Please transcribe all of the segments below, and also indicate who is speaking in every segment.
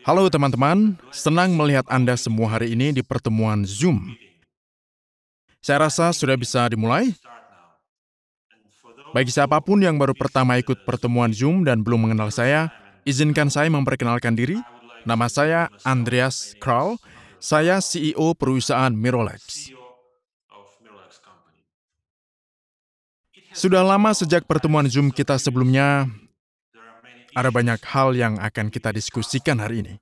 Speaker 1: Halo teman-teman, senang melihat Anda semua hari ini di pertemuan Zoom. Saya rasa sudah bisa dimulai. Bagi siapapun yang baru pertama ikut pertemuan Zoom dan belum mengenal saya, izinkan saya memperkenalkan diri. Nama saya Andreas Krall, saya CEO perusahaan Mirolex. Sudah lama sejak pertemuan Zoom kita sebelumnya, ada banyak hal yang akan kita diskusikan hari ini.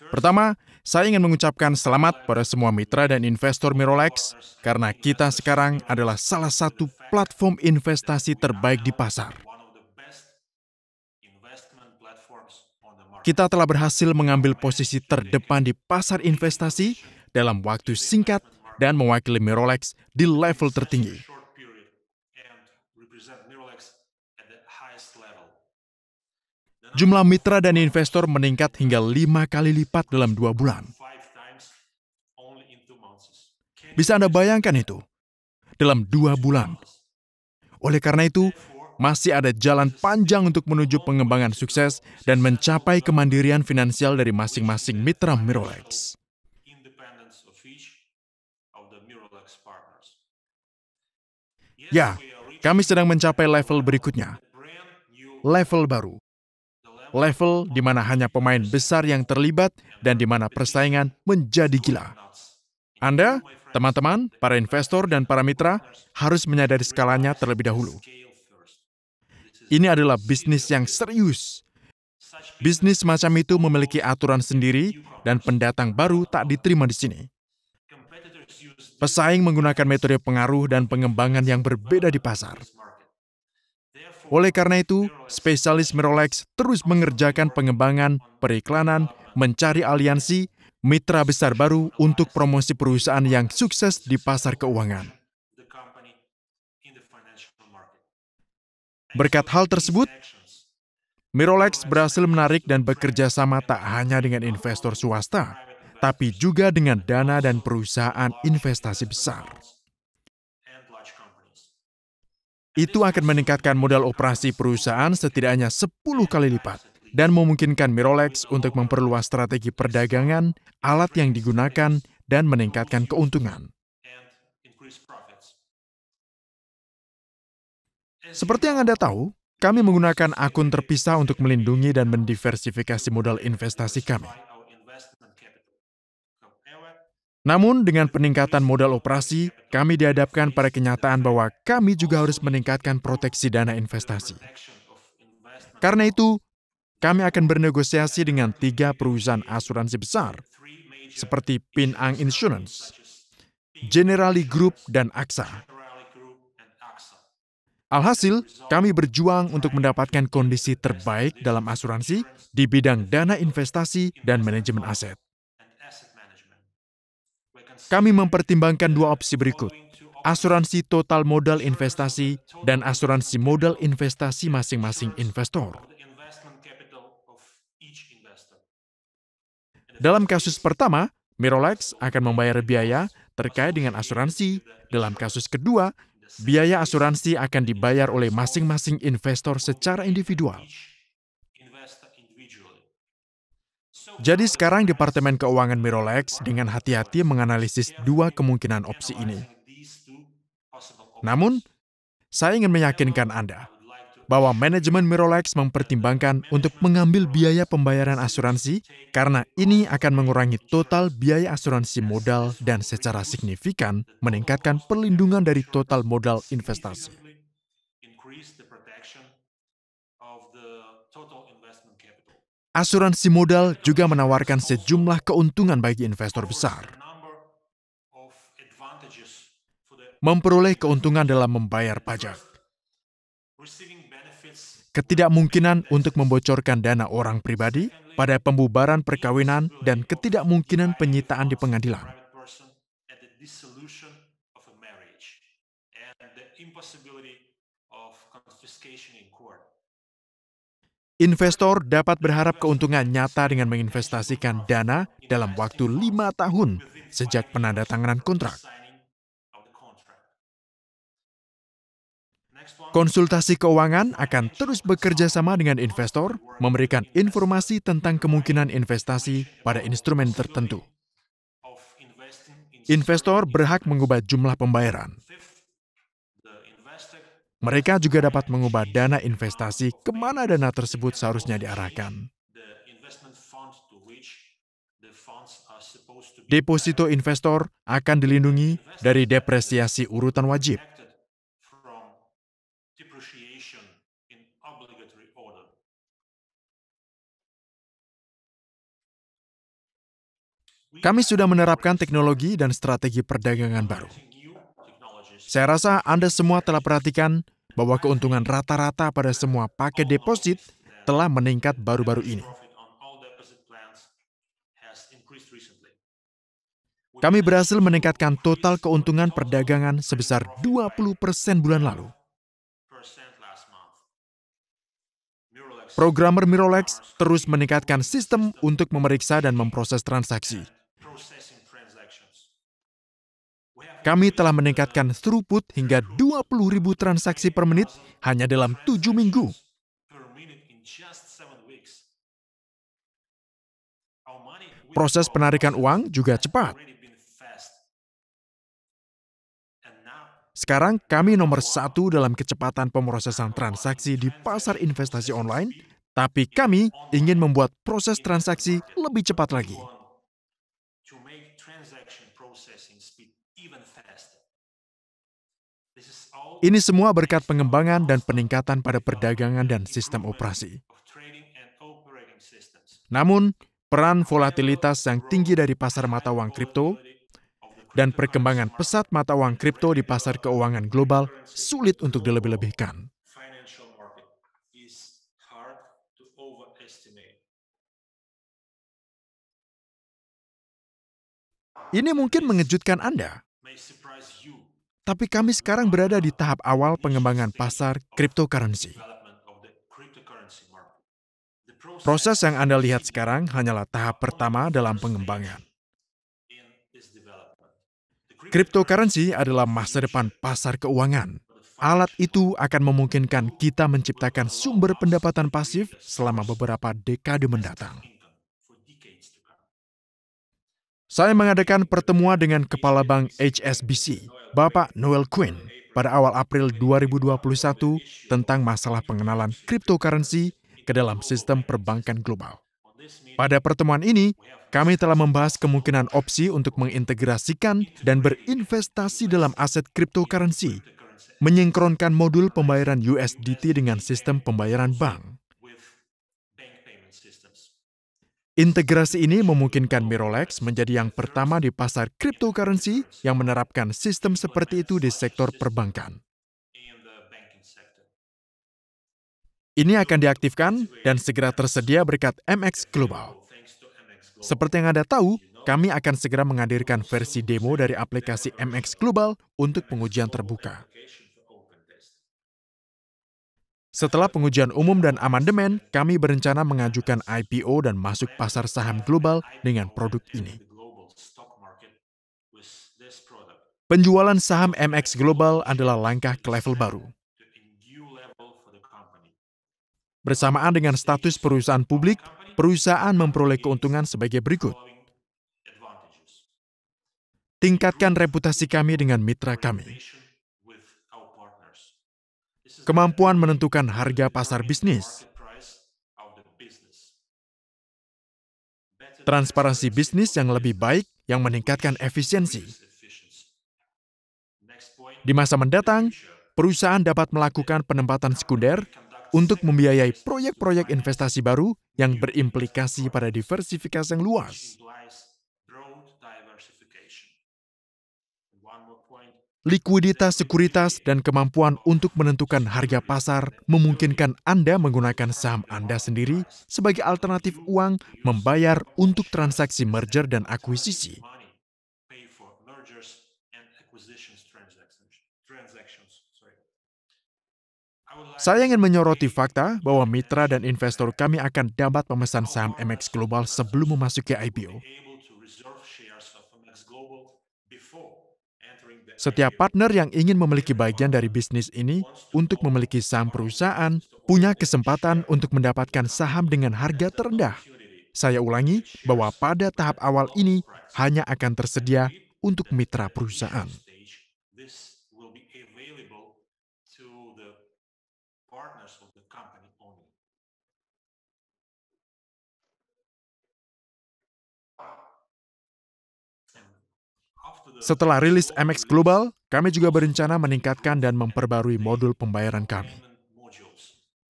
Speaker 1: Pertama, saya ingin mengucapkan selamat pada semua mitra dan investor Mirolex karena kita sekarang adalah salah satu platform investasi terbaik di pasar. Kita telah berhasil mengambil posisi terdepan di pasar investasi dalam waktu singkat dan mewakili Mirolex di level tertinggi. Jumlah mitra dan investor meningkat hingga 5 kali lipat dalam 2 bulan. Bisa Anda bayangkan itu? Dalam 2 bulan. Oleh karena itu, masih ada jalan panjang untuk menuju pengembangan sukses dan mencapai kemandirian finansial dari masing-masing mitra Mirolex. Ya, kami sedang mencapai level berikutnya. Level baru. Level di mana hanya pemain besar yang terlibat dan di mana persaingan menjadi gila. Anda, teman-teman, para investor dan para mitra harus menyadari skalanya terlebih dahulu. Ini adalah bisnis yang serius. Bisnis semacam itu memiliki aturan sendiri dan pendatang baru tak diterima di sini. Pesaing menggunakan metode pengaruh dan pengembangan yang berbeda di pasar. Oleh karena itu, spesialis Mirolex terus mengerjakan pengembangan, periklanan, mencari aliansi, mitra besar baru untuk promosi perusahaan yang sukses di pasar keuangan. Berkat hal tersebut, Mirolex berhasil menarik dan bekerja sama tak hanya dengan investor swasta, tapi juga dengan dana dan perusahaan investasi besar. Itu akan meningkatkan modal operasi perusahaan setidaknya 10 kali lipat dan memungkinkan Mirolex untuk memperluas strategi perdagangan, alat yang digunakan, dan meningkatkan keuntungan. Seperti yang Anda tahu, kami menggunakan akun terpisah untuk melindungi dan mendiversifikasi modal investasi kami. Namun, dengan peningkatan modal operasi, kami dihadapkan pada kenyataan bahwa kami juga harus meningkatkan proteksi dana investasi. Karena itu, kami akan bernegosiasi dengan 3 perusahaan asuransi besar, seperti Ping An Insurance, Generali Group, dan AXA. Alhasil, kami berjuang untuk mendapatkan kondisi terbaik dalam asuransi di bidang dana investasi dan manajemen aset. Kami mempertimbangkan 2 opsi berikut, asuransi total modal investasi dan asuransi modal investasi masing-masing investor. Dalam kasus pertama, Mirolex akan membayar biaya terkait dengan asuransi. Dalam kasus kedua, biaya asuransi akan dibayar oleh masing-masing investor secara individual. Jadi sekarang Departemen Keuangan Mirolex dengan hati-hati menganalisis 2 kemungkinan opsi ini. Namun, saya ingin meyakinkan Anda bahwa manajemen Mirolex mempertimbangkan untuk mengambil biaya pembayaran asuransi karena ini akan mengurangi total biaya asuransi modal dan secara signifikan meningkatkan perlindungan dari total modal investasi. Asuransi modal juga menawarkan sejumlah keuntungan bagi investor besar. Memperoleh keuntungan dalam membayar pajak. Ketidakmungkinan untuk membocorkan dana orang pribadi pada pembubaran perkawinan dan ketidakmungkinan penyitaan di pengadilan. Investor dapat berharap keuntungan nyata dengan menginvestasikan dana dalam waktu 5 tahun sejak penandatanganan kontrak. Konsultasi keuangan akan terus bekerja sama dengan investor, memberikan informasi tentang kemungkinan investasi pada instrumen tertentu. Investor berhak mengubah jumlah pembayaran. Mereka juga dapat mengubah dana investasi kemana dana tersebut seharusnya diarahkan. Deposito investor akan dilindungi dari depresiasi urutan wajib. Kami sudah menerapkan teknologi dan strategi perdagangan baru. Saya rasa Anda semua telah perhatikan bahwa keuntungan rata-rata pada semua paket deposit telah meningkat baru-baru ini. Kami berhasil meningkatkan total keuntungan perdagangan sebesar 20% bulan lalu. Programmer Mirolex terus meningkatkan sistem untuk memeriksa dan memproses transaksi. Kami telah meningkatkan throughput hingga 20.000 transaksi per menit hanya dalam 7 minggu. Proses penarikan uang juga cepat. Sekarang kami nomor 1 dalam kecepatan pemrosesan transaksi di pasar investasi online, tapi kami ingin membuat proses transaksi lebih cepat lagi. Ini semua berkat pengembangan dan peningkatan pada perdagangan dan sistem operasi. Namun, peran volatilitas yang tinggi dari pasar mata uang kripto dan perkembangan pesat mata uang kripto di pasar keuangan global sulit untuk dilebih-lebihkan. Ini mungkin mengejutkan Anda, tapi kami sekarang berada di tahap awal pengembangan pasar cryptocurrency. Proses yang Anda lihat sekarang hanyalah tahap pertama dalam pengembangan. Cryptocurrency adalah masa depan pasar keuangan. Alat itu akan memungkinkan kita menciptakan sumber pendapatan pasif selama beberapa dekade mendatang. Saya mengadakan pertemuan dengan Kepala Bank HSBC, Bapak Noel Quinn, pada awal April 2021 tentang masalah pengenalan cryptocurrency ke dalam sistem perbankan global. Pada pertemuan ini, kami telah membahas kemungkinan opsi untuk mengintegrasikan dan berinvestasi dalam aset cryptocurrency, menyinkronkan modul pembayaran USDT dengan sistem pembayaran bank. Integrasi ini memungkinkan Mirolex menjadi yang pertama di pasar cryptocurrency yang menerapkan sistem seperti itu di sektor perbankan. Ini akan diaktifkan dan segera tersedia berkat MX Global. Seperti yang Anda tahu, kami akan segera menghadirkan versi demo dari aplikasi MX Global untuk pengujian terbuka. Setelah pengujian umum dan amandemen, kami berencana mengajukan IPO dan masuk pasar saham global dengan produk ini. Penjualan saham MX Global adalah langkah ke level baru. Bersamaan dengan status perusahaan publik, perusahaan memperoleh keuntungan sebagai berikut. Tingkatkan reputasi kami dengan mitra kami. Kemampuan menentukan harga pasar bisnis. Transparansi bisnis yang lebih baik yang meningkatkan efisiensi. Di masa mendatang, perusahaan dapat melakukan penempatan sekunder untuk membiayai proyek-proyek investasi baru yang berimplikasi pada diversifikasi yang luas. Likuiditas sekuritas dan kemampuan untuk menentukan harga pasar memungkinkan Anda menggunakan saham Anda sendiri sebagai alternatif uang membayar untuk transaksi merger dan akuisisi. Saya ingin menyoroti fakta bahwa mitra dan investor kami akan dapat memesan saham MX Global sebelum memasuki IPO. Setiap partner yang ingin memiliki bagian dari bisnis ini untuk memiliki saham perusahaan punya kesempatan untuk mendapatkan saham dengan harga terendah. Saya ulangi bahwa pada tahap awal ini hanya akan tersedia untuk mitra perusahaan. Setelah rilis MX Global, kami juga berencana meningkatkan dan memperbarui modul pembayaran kami.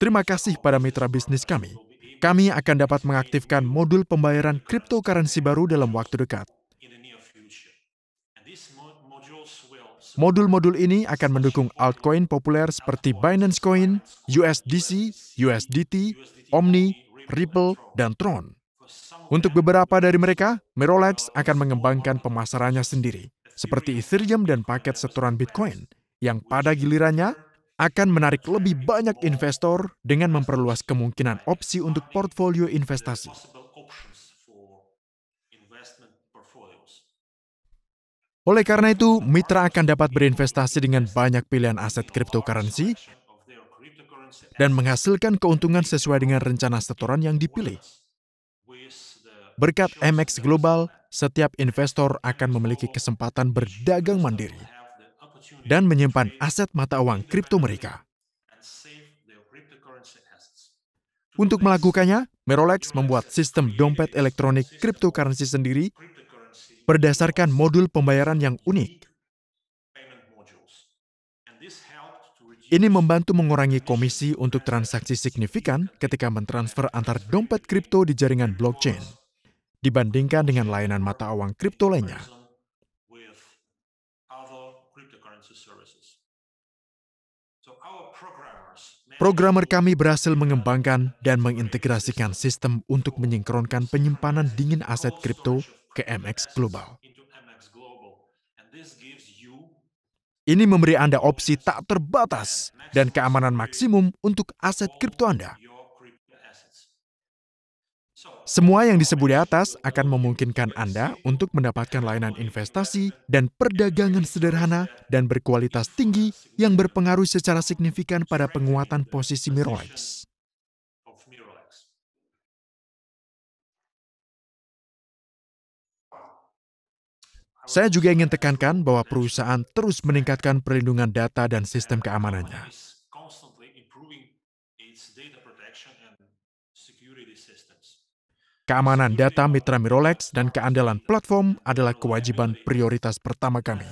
Speaker 1: Terima kasih pada mitra bisnis kami. Kami akan dapat mengaktifkan modul pembayaran cryptocurrency baru dalam waktu dekat. Modul-modul ini akan mendukung altcoin populer seperti Binance Coin, USDC, USDT, Omni, Ripple, dan Tron. Untuk beberapa dari mereka, Mirrorlabs akan mengembangkan pemasarannya sendiri, seperti Ethereum dan paket setoran Bitcoin, yang pada gilirannya akan menarik lebih banyak investor dengan memperluas kemungkinan opsi untuk portfolio investasi. Oleh karena itu, mitra akan dapat berinvestasi dengan banyak pilihan aset cryptocurrency dan menghasilkan keuntungan sesuai dengan rencana setoran yang dipilih. Berkat MX Global, setiap investor akan memiliki kesempatan berdagang mandiri dan menyimpan aset mata uang kripto mereka. Untuk melakukannya, Mirrorlabs membuat sistem dompet elektronik cryptocurrency sendiri berdasarkan modul pembayaran yang unik. Ini membantu mengurangi komisi untuk transaksi signifikan ketika mentransfer antar dompet kripto di jaringan blockchain, dibandingkan dengan layanan mata uang kripto lainnya. Programmer kami berhasil mengembangkan dan mengintegrasikan sistem untuk menyinkronkan penyimpanan dingin aset kripto ke MX Global. Ini memberi Anda opsi tak terbatas dan keamanan maksimum untuk aset kripto Anda. Semua yang disebut di atas akan memungkinkan Anda untuk mendapatkan layanan investasi dan perdagangan sederhana dan berkualitas tinggi yang berpengaruh secara signifikan pada penguatan posisi Mirrorlabs. Saya juga ingin tekankan bahwa perusahaan terus meningkatkan perlindungan data dan sistem keamanannya. Keamanan data mitra Mirrorlabs dan keandalan platform adalah kewajiban prioritas pertama kami.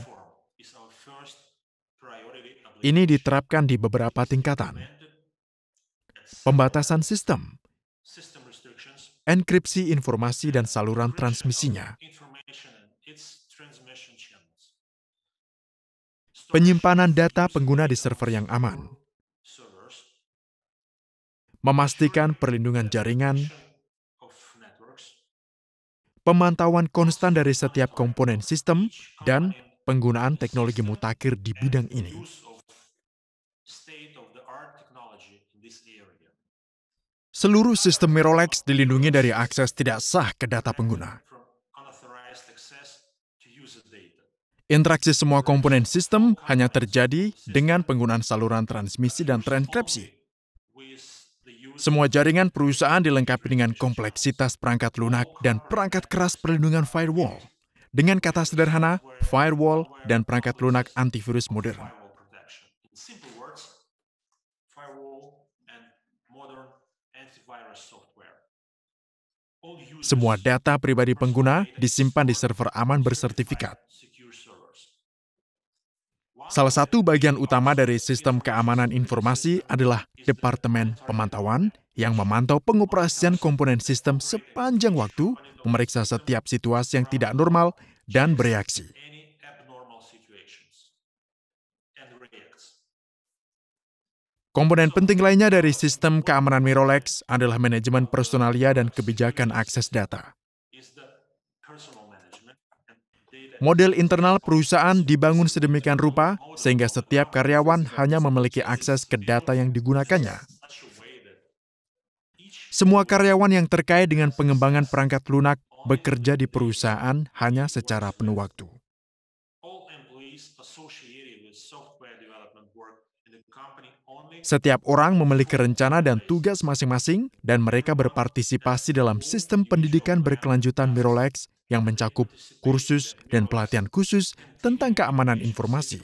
Speaker 1: Ini diterapkan di beberapa tingkatan. Pembatasan sistem, enkripsi informasi dan saluran transmisinya, penyimpanan data pengguna di server yang aman, memastikan perlindungan jaringan, pemantauan konstan dari setiap komponen sistem, dan penggunaan teknologi mutakhir di bidang ini. Seluruh sistem Mirrorlabs dilindungi dari akses tidak sah ke data pengguna. Interaksi semua komponen sistem hanya terjadi dengan penggunaan saluran transmisi dan terenkripsi. Semua jaringan perusahaan dilengkapi dengan kompleksitas perangkat lunak dan perangkat keras perlindungan firewall. Dengan kata sederhana, firewall dan perangkat lunak antivirus modern. Semua data pribadi pengguna disimpan di server aman bersertifikat. Salah satu bagian utama dari sistem keamanan informasi adalah Departemen Pemantauan yang memantau pengoperasian komponen sistem sepanjang waktu, memeriksa setiap situasi yang tidak normal, dan bereaksi. Komponen penting lainnya dari sistem keamanan Mirrorlabs adalah manajemen personalia dan kebijakan akses data. Model internal perusahaan dibangun sedemikian rupa sehingga setiap karyawan hanya memiliki akses ke data yang digunakannya. Semua karyawan yang terkait dengan pengembangan perangkat lunak bekerja di perusahaan hanya secara penuh waktu. Setiap orang memiliki rencana dan tugas masing-masing, dan mereka berpartisipasi dalam sistem pendidikan berkelanjutan Mirolex yang mencakup kursus dan pelatihan khusus tentang keamanan informasi.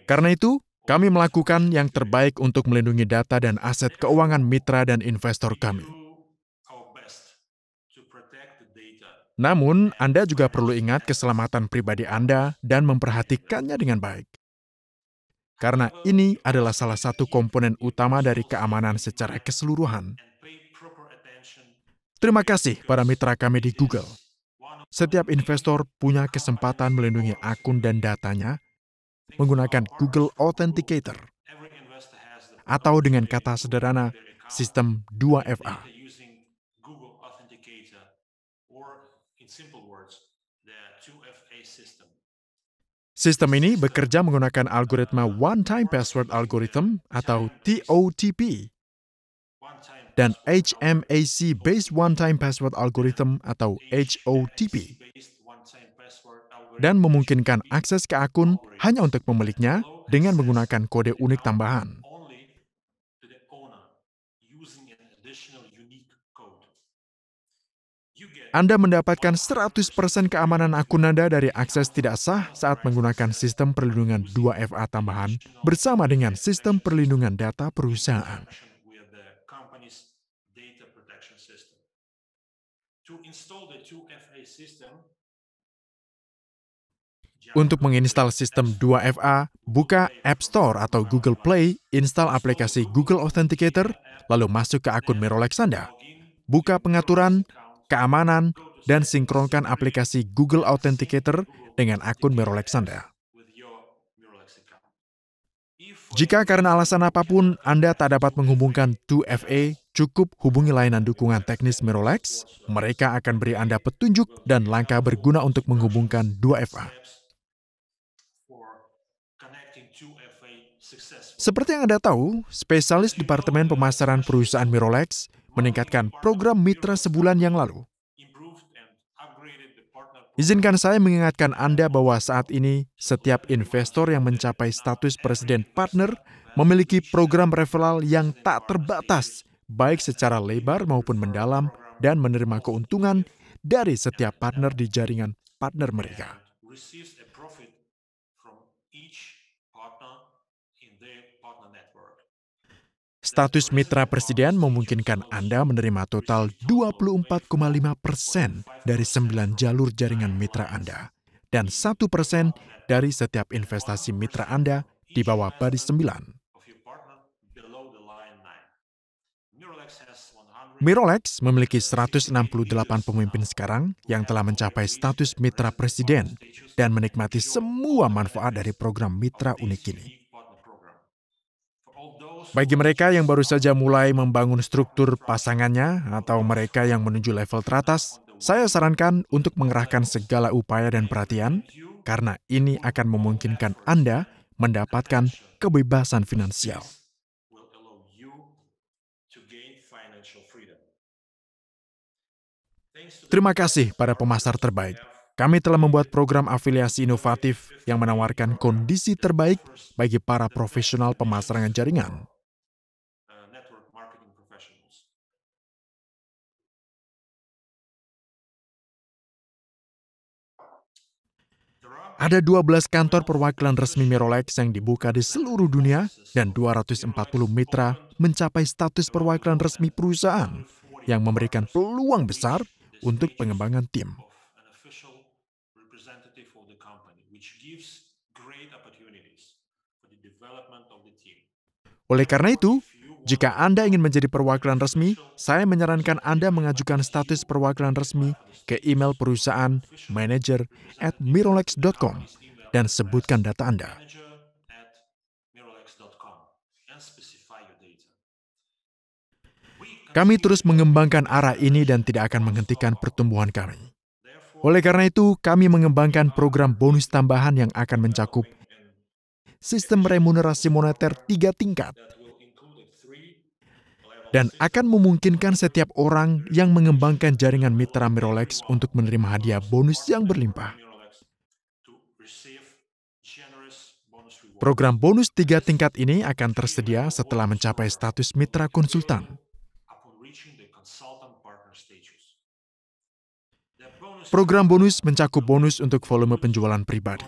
Speaker 1: Karena itu, kami melakukan yang terbaik untuk melindungi data dan aset keuangan mitra dan investor kami. Namun, Anda juga perlu ingat keselamatan pribadi Anda dan memperhatikannya dengan baik. Karena ini adalah salah satu komponen utama dari keamanan secara keseluruhan. Terima kasih para mitra kami di Google. Setiap investor punya kesempatan melindungi akun dan datanya menggunakan Google Authenticator, atau dengan kata sederhana, sistem 2FA. Sistem ini bekerja menggunakan algoritma One-Time Password Algorithm atau TOTP dan HMAC-based One-Time Password Algorithm atau HOTP, dan memungkinkan akses ke akun hanya untuk pemiliknya dengan menggunakan kode unik tambahan. Anda mendapatkan 100% keamanan akun Anda dari akses tidak sah saat menggunakan sistem perlindungan 2FA tambahan bersama dengan sistem perlindungan data perusahaan. Untuk menginstal sistem 2FA, buka App Store atau Google Play, install aplikasi Google Authenticator, lalu masuk ke akun Mirolex Anda. Buka pengaturan, keamanan, dan sinkronkan aplikasi Google Authenticator dengan akun Mirolex Anda. Jika karena alasan apapun Anda tak dapat menghubungkan 2FA, cukup hubungi layanan dukungan teknis Mirolex. Mereka akan beri Anda petunjuk dan langkah berguna untuk menghubungkan 2FA. Seperti yang Anda tahu, spesialis Departemen Pemasaran Perusahaan Mirolex meningkatkan program mitra sebulan yang lalu. Izinkan saya mengingatkan Anda bahwa saat ini, setiap investor yang mencapai status presiden partner memiliki program referral yang tak terbatas, baik secara lebar maupun mendalam, dan menerima keuntungan dari setiap partner di jaringan partner mereka. Status mitra presiden memungkinkan Anda menerima total 24,5% dari 9 jalur jaringan mitra Anda, dan 1% dari setiap investasi mitra Anda di bawah baris 9. Mirolex memiliki 168 pemimpin sekarang yang telah mencapai status mitra presiden dan menikmati semua manfaat dari program mitra unik ini. Bagi mereka yang baru saja mulai membangun struktur pasangannya atau mereka yang menuju level teratas, saya sarankan untuk mengerahkan segala upaya dan perhatian, karena ini akan memungkinkan Anda mendapatkan kebebasan finansial. Terima kasih para pemasar terbaik. Kami telah membuat program afiliasi inovatif yang menawarkan kondisi terbaik bagi para profesional pemasaran jaringan. Ada 12 kantor perwakilan resmi Mirolex yang dibuka di seluruh dunia dan 240 mitra mencapai status perwakilan resmi perusahaan yang memberikan peluang besar untuk pengembangan tim. Oleh karena itu, jika Anda ingin menjadi perwakilan resmi, saya menyarankan Anda mengajukan status perwakilan resmi ke email perusahaan manager@mirolex.com dan sebutkan data Anda. Kami terus mengembangkan arah ini dan tidak akan menghentikan pertumbuhan kami. Oleh karena itu, kami mengembangkan program bonus tambahan yang akan mencakup sistem remunerasi moneter 3 tingkat dan akan memungkinkan setiap orang yang mengembangkan jaringan mitra Mirolex untuk menerima hadiah bonus yang berlimpah. Program bonus 3 tingkat ini akan tersedia setelah mencapai status mitra konsultan. Program bonus mencakup bonus untuk volume penjualan pribadi.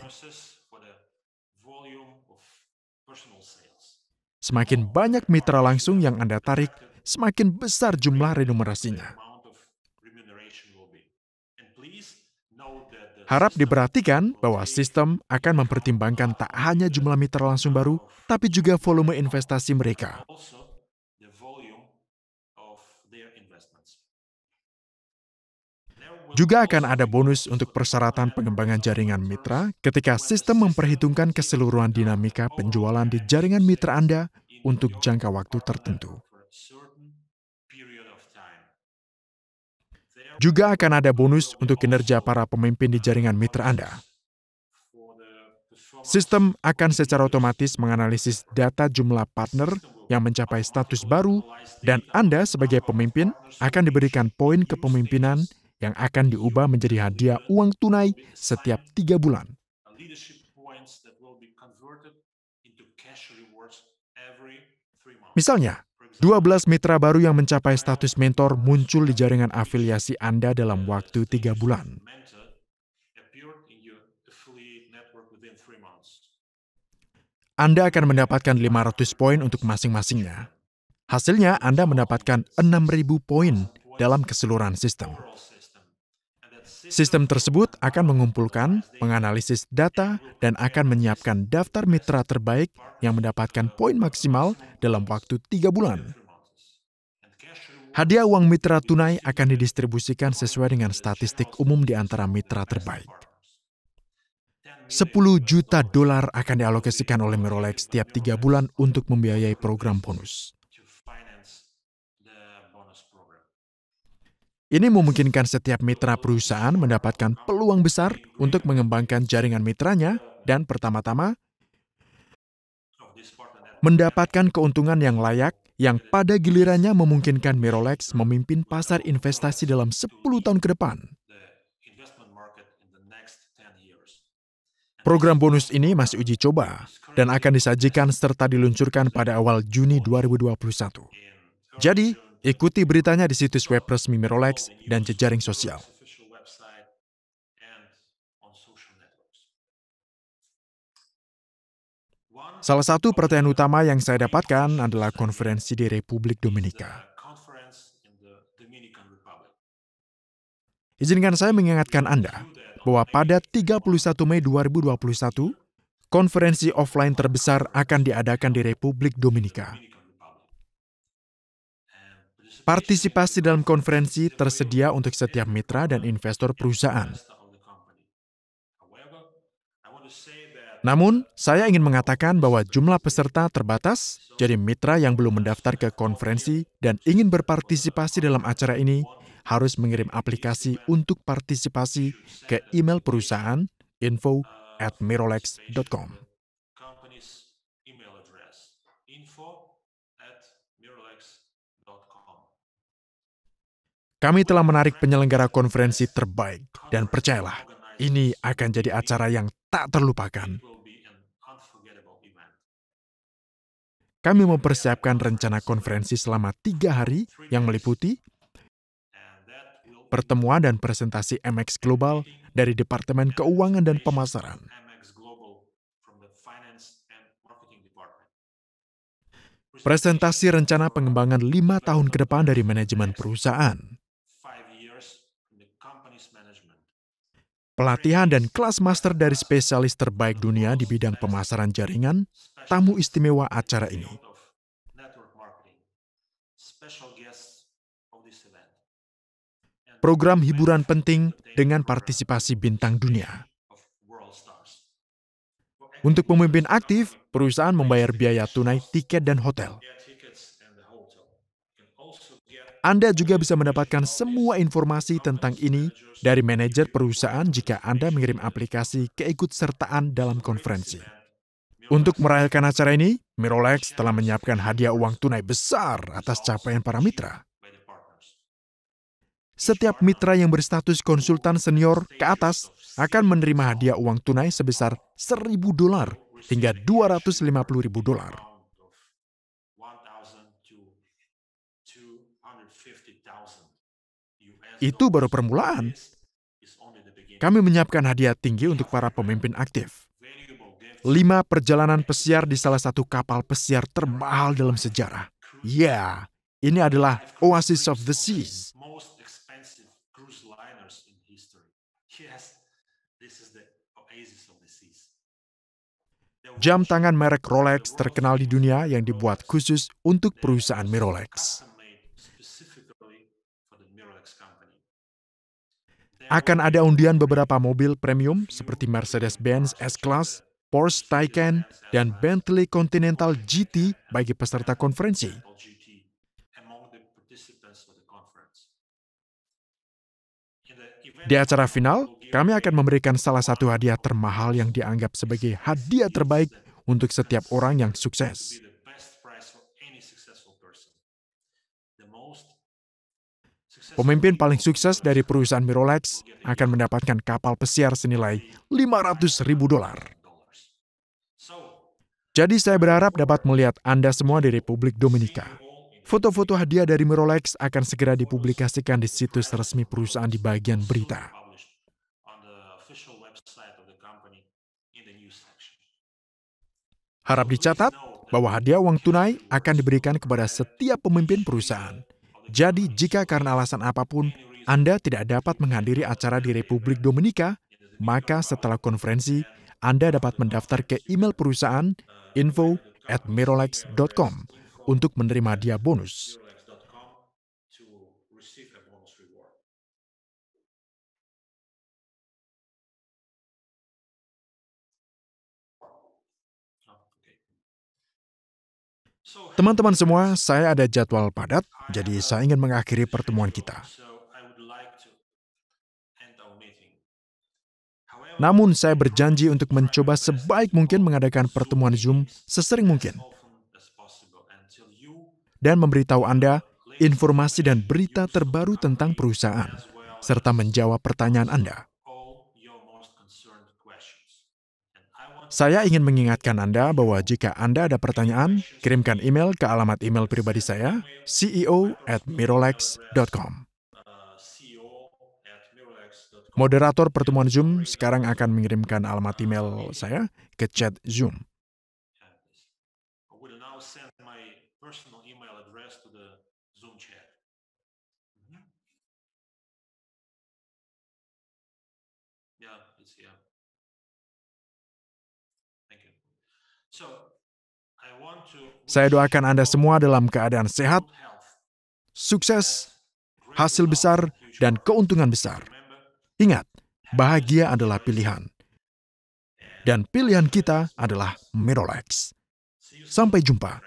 Speaker 1: Semakin banyak mitra langsung yang Anda tarik, semakin besar jumlah remunerasinya. Harap diperhatikan bahwa sistem akan mempertimbangkan tak hanya jumlah mitra langsung baru, tapi juga volume investasi mereka. Juga akan ada bonus untuk persyaratan pengembangan jaringan mitra ketika sistem memperhitungkan keseluruhan dinamika penjualan di jaringan mitra Anda untuk jangka waktu tertentu. Juga akan ada bonus untuk kinerja para pemimpin di jaringan mitra Anda. Sistem akan secara otomatis menganalisis data jumlah partner yang mencapai status baru, dan Anda sebagai pemimpin akan diberikan poin kepemimpinan yang akan diubah menjadi hadiah uang tunai setiap 3 bulan. Misalnya, 12 mitra baru yang mencapai status mentor muncul di jaringan afiliasi Anda dalam waktu 3 bulan. Anda akan mendapatkan 500 poin untuk masing-masingnya. Hasilnya, Anda mendapatkan 6.000 poin dalam keseluruhan sistem. Sistem tersebut akan mengumpulkan, menganalisis data, dan akan menyiapkan daftar mitra terbaik yang mendapatkan poin maksimal dalam waktu 3 bulan. Hadiah uang mitra tunai akan didistribusikan sesuai dengan statistik umum di antara mitra terbaik. $10 juta akan dialokasikan oleh Mirrorlex setiap 3 bulan untuk membiayai program bonus. Ini memungkinkan setiap mitra perusahaan mendapatkan peluang besar untuk mengembangkan jaringan mitranya dan pertama-tama mendapatkan keuntungan yang layak yang pada gilirannya memungkinkan Mirrorlex memimpin pasar investasi dalam 10 tahun ke depan. Program bonus ini masih uji coba dan akan disajikan serta diluncurkan pada awal Juni 2021. Jadi, ikuti beritanya di situs web resmi Mirrorlex dan jejaring sosial. Salah satu pertanyaan utama yang saya dapatkan adalah konferensi di Republik Dominika. Izinkan saya mengingatkan Anda bahwa pada 31 Mei 2021, konferensi offline terbesar akan diadakan di Republik Dominika. Partisipasi dalam konferensi tersedia untuk setiap mitra dan investor perusahaan. Namun, saya ingin mengatakan bahwa jumlah peserta terbatas, jadi mitra yang belum mendaftar ke konferensi dan ingin berpartisipasi dalam acara ini harus mengirim aplikasi untuk partisipasi ke email perusahaan info@mirrorlex.com. Kami telah menarik penyelenggara konferensi terbaik, dan percayalah, ini akan jadi acara yang tak terlupakan. Kami mempersiapkan rencana konferensi selama 3 hari yang meliputi pertemuan dan presentasi MX Global dari Departemen Keuangan dan Pemasaran, presentasi rencana pengembangan 5 tahun ke depan dari manajemen perusahaan, pelatihan dan kelas master dari spesialis terbaik dunia di bidang pemasaran jaringan, tamu istimewa acara ini, program hiburan penting dengan partisipasi bintang dunia. Untuk pemimpin aktif, perusahaan membayar biaya tunai tiket dan hotel. Anda juga bisa mendapatkan semua informasi tentang ini dari manajer perusahaan jika Anda mengirim aplikasi keikutsertaan dalam konferensi. Untuk merayakan acara ini, Mirrorlex telah menyiapkan hadiah uang tunai besar atas capaian para mitra. Setiap mitra yang berstatus konsultan senior ke atas akan menerima hadiah uang tunai sebesar $1.000 hingga $250.000. Itu baru permulaan. Kami menyiapkan hadiah tinggi untuk para pemimpin aktif. 5 perjalanan pesiar di salah satu kapal pesiar termahal dalam sejarah. Ya, ini adalah Oasis of the Seas. Jam tangan merek Rolex terkenal di dunia yang dibuat khusus untuk perusahaan Mirolex. Akan ada undian beberapa mobil premium seperti Mercedes-Benz S-Class, Porsche Taycan, dan Bentley Continental GT bagi peserta konferensi. Di acara final, kami akan memberikan salah satu hadiah termahal yang dianggap sebagai hadiah terbaik untuk setiap orang yang sukses. Pemimpin paling sukses dari perusahaan Mirolex akan mendapatkan kapal pesiar senilai $500.000. Jadi saya berharap dapat melihat Anda semua di Republik Dominika. Foto-foto hadiah dari Mirolex akan segera dipublikasikan di situs resmi perusahaan di bagian berita. Harap dicatat bahwa hadiah uang tunai akan diberikan kepada setiap pemimpin perusahaan. Jadi, jika karena alasan apapun Anda tidak dapat menghadiri acara di Republik Dominika, maka setelah konferensi, Anda dapat mendaftar ke email perusahaan info@mirolex.com untuk menerima hadiah bonus. Teman-teman semua, saya ada jadwal padat, jadi saya ingin mengakhiri pertemuan kita. Namun saya berjanji untuk mencoba sebaik mungkin mengadakan pertemuan Zoom sesering mungkin dan memberitahu Anda informasi dan berita terbaru tentang perusahaan, serta menjawab pertanyaan Anda. Saya ingin mengingatkan Anda bahwa jika Anda ada pertanyaan, kirimkan email ke alamat email pribadi saya, ceo@mirolex.com. Moderator pertemuan Zoom sekarang akan mengirimkan alamat email saya ke chat Zoom. Saya doakan Anda semua dalam keadaan sehat, sukses, hasil besar, dan keuntungan besar. Ingat, bahagia adalah pilihan. Dan pilihan kita adalah Mirolex. Sampai jumpa.